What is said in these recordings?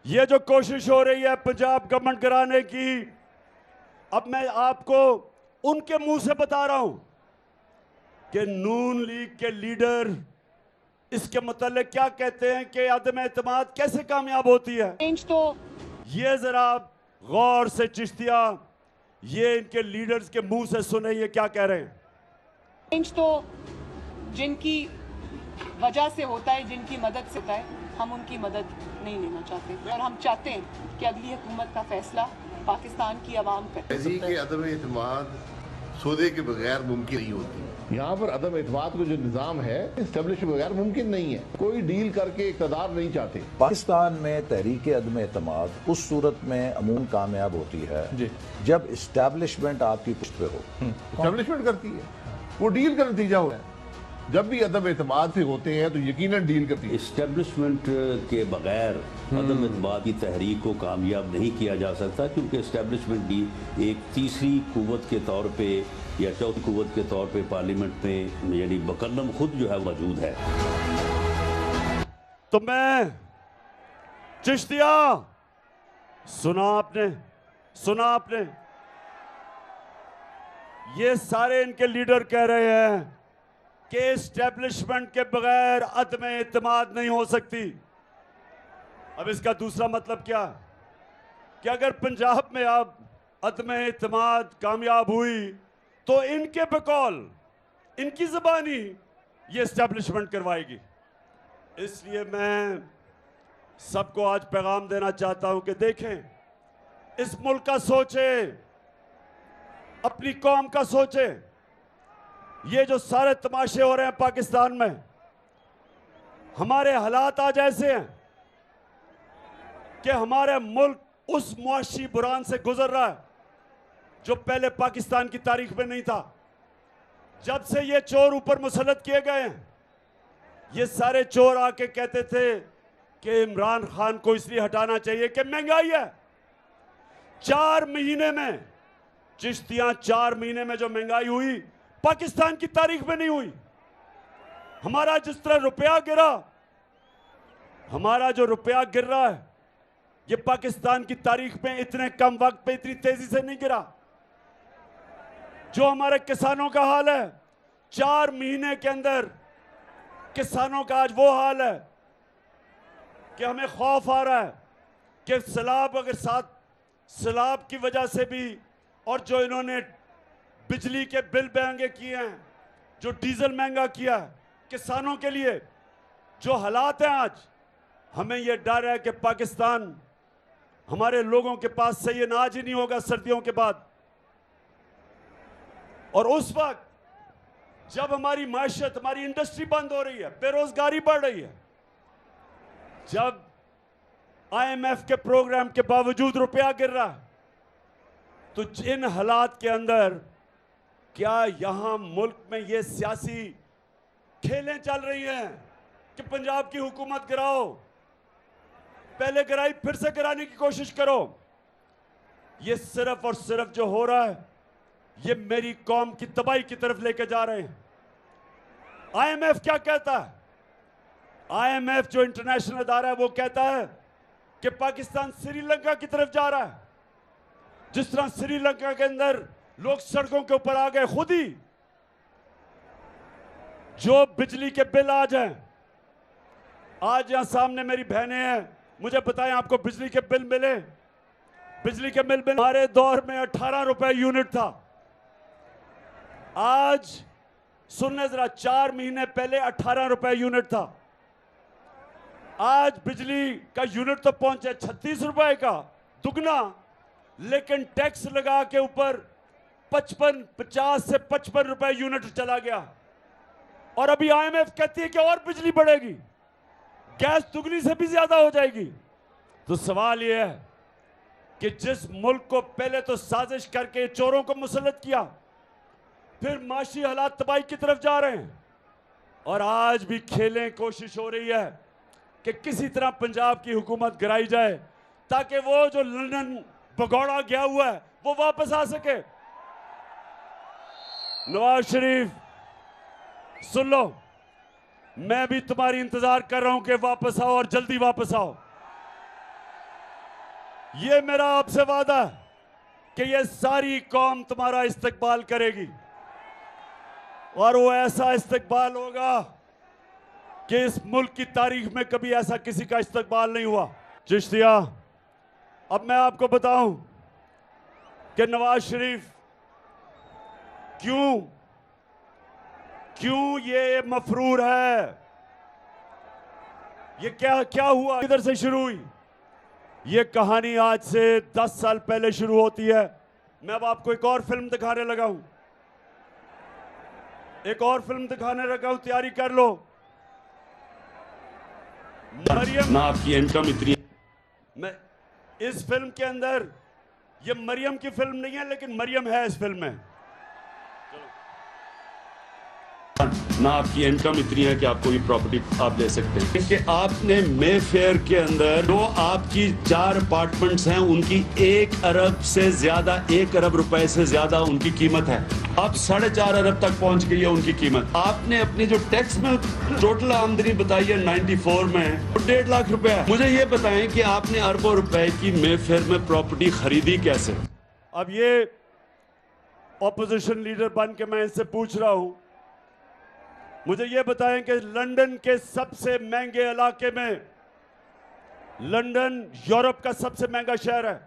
ये जो कोशिश हो रही है पंजाब गवर्नमेंट गिराने की, अब मैं आपको उनके मुंह से बता रहा हूं कि नून लीग के लीडर इसके मुताल्लिक क्या कहते हैं कि अदम एतमाद कैसे कामयाब होती है। तो ये जरा गौर से चिश्तिया, ये इनके लीडर्स के मुंह से सुने ये क्या कह रहे हैं। तो जिनकी वजह से होता है, जिनकी मदद से होता है, हम उनकी मदद नहीं लेना चाहते और हम चाहते हैं कि अगली हुकूमत का फैसला पाकिस्तान की आवाम करे। तहरीक अदम एतमाद सौदे के बगैर मुमकिन नहीं होती। यहाँ पर अदम एतमाद का जो निज़ाम है इस्टेब्लिश बगैर मुमकिन नहीं है। कोई डील करके इक़्तिदार नहीं चाहते। पाकिस्तान में तहरीक अदम एतमाद उस सूरत में अमूमन कामयाब होती है जी। जब इस्टेब्लिशमेंट आपकी पुष्ट पे हो। इस्टेब्लिशमेंट करती है, वो डील का नतीजा हो है। जब भी अदम एतमाद से होते हैं तो यकीनन डील करती है। इस्टेब्लिशमेंट के बगैर अदम एतमाद की तहरीक को कामयाब नहीं किया जा सकता, क्योंकि इस्टेब्लिशमेंट भी एक तीसरी कुव्वत के तौर पे या चौथी कुव्वत के तौर पे पार्लियामेंट में यानी बकलम खुद जो है मौजूद है। तो मैं चिश्तिया, सुना आपने ये सारे इनके लीडर कह रहे हैं कि एस्टेब्लिशमेंट के बगैर अदम एतमाद नहीं हो सकती। अब इसका दूसरा मतलब क्या कि अगर पंजाब में अब अदम एतमाद कामयाब हुई तो इनके बकौल, इनकी ज़बानी ये एस्टेब्लिशमेंट करवाएगी। इसलिए मैं सबको आज पैगाम देना चाहता हूं कि देखें, इस मुल्क का सोचें, अपनी कौम का सोचें। ये जो सारे तमाशे हो रहे हैं पाकिस्तान में, हमारे हालात आज ऐसे हैं कि हमारे मुल्क उस मुआशी बुरान से गुजर रहा है जो पहले पाकिस्तान की तारीख में नहीं था। जब से ये चोर ऊपर मुसल्लत किए गए हैं, ये सारे चोर आके कहते थे कि इमरान खान को इसलिए हटाना चाहिए कि महंगाई है। 4 महीने में चिश्तियां, 4 महीने में जो महंगाई हुई पाकिस्तान की तारीख में नहीं हुई। हमारा जिस तरह रुपया गिरा, हमारा जो रुपया गिर रहा है ये पाकिस्तान की तारीख में इतने कम वक्त पे इतनी तेजी से नहीं गिरा। जो हमारे किसानों का हाल है, 4 महीने के अंदर किसानों का आज वो हाल है कि हमें खौफ आ रहा है कि सैलाब, अगर साथ सैलाब की वजह से भी, और जो इन्होंने बिजली के बिल महंगे किए हैं, जो डीजल महंगा किया है किसानों के लिए, जो हालात हैं आज, हमें यह डर है कि पाकिस्तान, हमारे लोगों के पास से ये अनाज ही नहीं होगा सर्दियों के बाद। और उस वक्त जब हमारी माशियत, हमारी इंडस्ट्री बंद हो रही है, बेरोजगारी बढ़ रही है, जब IMF के प्रोग्राम के बावजूद रुपया गिर रहा है, तो इन हालात के अंदर क्या यहां मुल्क में ये सियासी खेलें चल रही हैं कि पंजाब की हुकूमत गिराओ, पहले गिराई फिर से गिराने की कोशिश करो। ये सिर्फ और सिर्फ जो हो रहा है ये मेरी कौम की तबाही की तरफ लेके जा रहे हैं। IMF क्या कहता है? IMF जो इंटरनेशनल अदारा है वो कहता है कि पाकिस्तान श्रीलंका की तरफ जा रहा है। जिस तरह श्रीलंका के अंदर लोग सड़कों के ऊपर आ गए, खुद ही जो बिजली के बिल आज हैं, आज यहां सामने मेरी बहनें हैं, मुझे बताएं आपको बिजली के बिल मिले? बिजली के बिल हमारे दौर में 18 रुपए यूनिट था। आज सुनने जरा, 4 महीने पहले 18 रुपए यूनिट था। आज बिजली का यूनिट तो पहुंचे 36 रुपए का, दुगना, लेकिन टैक्स लगा के ऊपर 50 से 55 रुपए यूनिट चला गया। और अभी IMF कहती है कि और बिजली बढ़ेगी, गैस दुगनी से भी ज्यादा हो जाएगी। तो सवाल यह है कि जिस मुल्क को पहले तो साजिश करके चोरों को मुसल्लत किया, फिर माशी हालात तबाही की तरफ जा रहे हैं, और आज भी खेलें, कोशिश हो रही है कि किसी तरह पंजाब की हुकूमत गिराई जाए ताकि वो जो लंदन भगौड़ा गया हुआ है वो वापस आ सके। नवाज शरीफ, सुन लो, मैं भी तुम्हारी इंतजार कर रहा हूं कि वापस आओ और जल्दी वापस आओ। ये मेरा आपसे वादा है कि ये सारी कौम तुम्हारा इस्तकबाल करेगी और वो ऐसा इस्तकबाल होगा कि इस मुल्क की तारीख में कभी ऐसा किसी का इस्तकबाल नहीं हुआ। चिश्तिया, अब मैं आपको बताऊं कि नवाज शरीफ क्यों ये मफरूर है, ये क्या हुआ, किधर से शुरू हुई। ये कहानी आज से 10 साल पहले शुरू होती है। मैं अब आपको एक और फिल्म दिखाने लगा हूं, तैयारी कर लो। मरियम ना आपकी इनकम इतनी, मैं इस फिल्म के अंदर, ये मरियम की फिल्म नहीं है लेकिन मरियम है इस फिल्म में। ना आपकी इनकम इतनी है कि आप कोई प्रॉपर्टी आप ले सकते हैं कि आपने मे फेयर के अंदर जो आपकी 4 अपार्टमेंट्स हैं उनकी 1 अरब से ज्यादा, 1 अरब रुपए से ज्यादा उनकी कीमत है। अब 4.5 अरब तक पहुंच गई है उनकी कीमत। आपने अपनी जो टैक्स में टोटल आमदनी बताई है 94 में 1.5 लाख रुपए है। मुझे ये बताएं कि आपने अरबों रुपए की मे फेयर में प्रॉपर्टी खरीदी कैसे। अब ये ऑपोजिशन लीडर बन के मैं इनसे पूछ रहा हूं, मुझे ये बताएं कि लंदन के सबसे महंगे इलाके में, लंदन यूरोप का सबसे महंगा शहर है,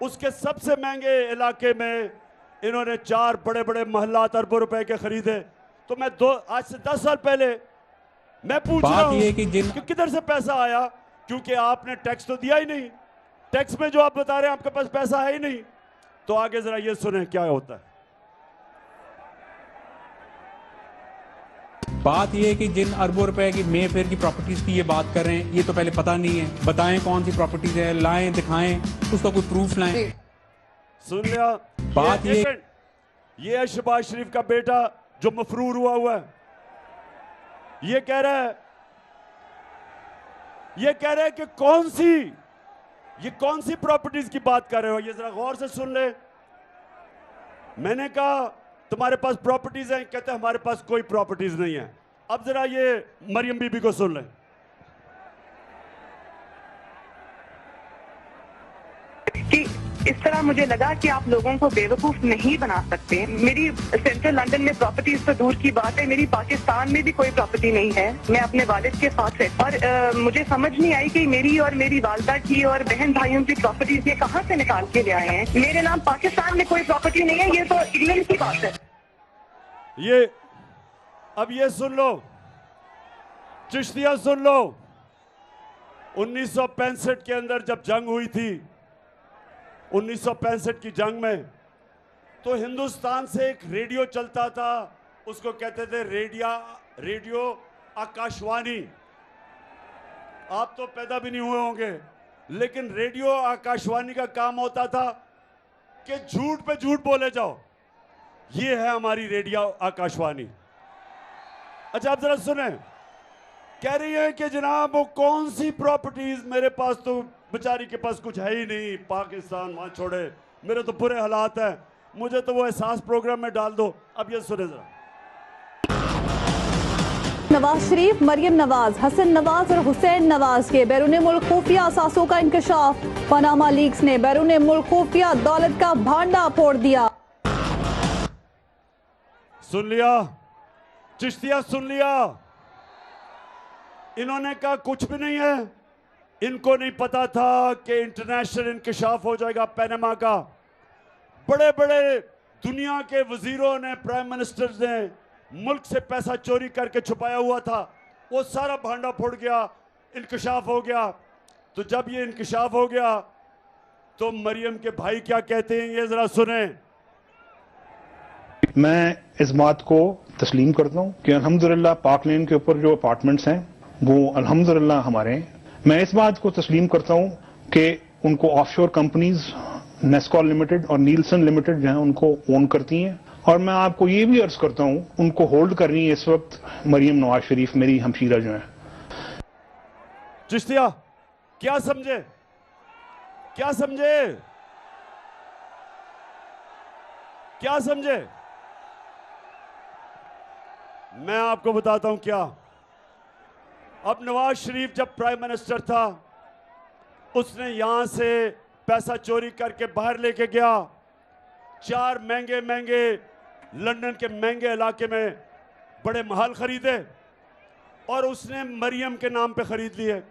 उसके सबसे महंगे इलाके में इन्होंने 4 बड़े बड़े महल्लात अरबों रुपए के खरीदे। तो मैं आज से 10 साल पहले मैं पूछ रहा हूं कि किधर से पैसा आया, क्योंकि आपने टैक्स तो दिया ही नहीं। टैक्स में जो आप बता रहे हैं आपके पास पैसा है ही नहीं। तो आगे जरा ये सुने क्या होता है। बात यह है कि जिन अरबों रुपए की मे फेयर की प्रॉपर्टीज की ये बात कर रहे हैं, ये तो पहले पता नहीं है। बताएं कौन सी प्रॉपर्टीज है, लाएं, दिखाएं, उसका कोई प्रूफ लाएं। सुन लिया बात ये है शहबाज शरीफ का बेटा जो मफरूर हुआ है। ये कह रहा है कि कौन सी प्रॉपर्टीज की बात कर रहे हो। ये जरा गौर से सुन ले। मैंने कहा तुम्हारे पास प्रॉपर्टीज हैं, कहते हैं हमारे पास कोई प्रॉपर्टीज नहीं है। अब जरा ये मरियम बीबी को सुन लें। कि इस तरह मुझे लगा कि आप लोगों को बेवकूफ नहीं बना सकते। मेरी सेंट्रल लंदन में प्रॉपर्टीज तो दूर की बात है, मेरी पाकिस्तान में भी कोई प्रॉपर्टी नहीं है। मैं अपने वालिद के साथ है और मुझे समझ नहीं आई कि मेरी और मेरी वालदा की और बहन भाइयों की प्रॉपर्टीज ये कहाँ से निकाल के ले आए हैं। मेरे नाम पाकिस्तान में कोई प्रॉपर्टी नहीं है, ये तो इंग्लैंड की बात है। अब ये सुन लो चिश्तिया, सुन लो। 1965 के अंदर जब जंग हुई थी, 1965 की जंग में, तो हिंदुस्तान से एक रेडियो चलता था, उसको कहते थे रेडियो आकाशवाणी। आप तो पैदा भी नहीं हुए होंगे, लेकिन रेडियो आकाशवाणी का काम होता था कि झूठ पे झूठ बोले जाओ। ये है हमारी रेडियो आकाशवाणी। अच्छा, आप जरा सुने। कह रही है कि जनाब वो कौन सी प्रॉपर्टीज, मेरे पास तो बेचारी के पास कुछ है ही नहीं, पाकिस्तान वहां छोड़े, मेरे तो बुरे हालात हैं, मुझे तो वो एहसास प्रोग्राम में डाल दो। अब ये सुने जरा। नवाज शरीफ, मरियम नवाज, हसन नवाज और हुसैन नवाज के बैरून मुल्क खुफिया असासों का इंकशाफ। पनामा लीक्स ने बैरून मुल्क खुफिया दौलत का भांडा फोड़ दिया। सुन लिया चिश्तिया, सुन लिया। इन्होंने कहा कुछ भी नहीं है। इनको नहीं पता था कि इंटरनेशनल इंकशाफ हो जाएगा पनामा का। बड़े बड़े दुनिया के वजीरों ने, प्राइम मिनिस्टर्स ने मुल्क से पैसा चोरी करके छुपाया हुआ था, वो सारा भांडा फूट गया, इंकशाफ हो गया। तो जब ये इंकशाफ हो गया तो मरियम के भाई क्या कहते हैं, ये जरा सुने। मैं इस बात को तस्लीम करता हूँ कि अल्हम्दुलिल्लाह पाक लेन के ऊपर जो अपार्टमेंट्स हैं वो अल्हम्दुलिल्लाह हमारे हैं। मैं इस बात को तस्लीम करता हूँ कि उनको ऑफशोर कंपनीज नेस्कॉल लिमिटेड और नीलसन लिमिटेड जो है उनको ओन करती हैं। और मैं आपको ये भी अर्ज करता हूँ उनको होल्ड कर रही है इस वक्त मरियम नवाज शरीफ, मेरी हमशीरा जो है। चिश्तिया, क्या समझे, क्या समझे, क्या समझे? मैं आपको बताता हूं क्या। अब नवाज शरीफ जब प्राइम मिनिस्टर था, उसने यहां से पैसा चोरी करके बाहर लेके गया, 4 महंगे महंगे लंदन के महंगे इलाके में बड़े महल खरीदे और उसने मरियम के नाम पे खरीद लिए।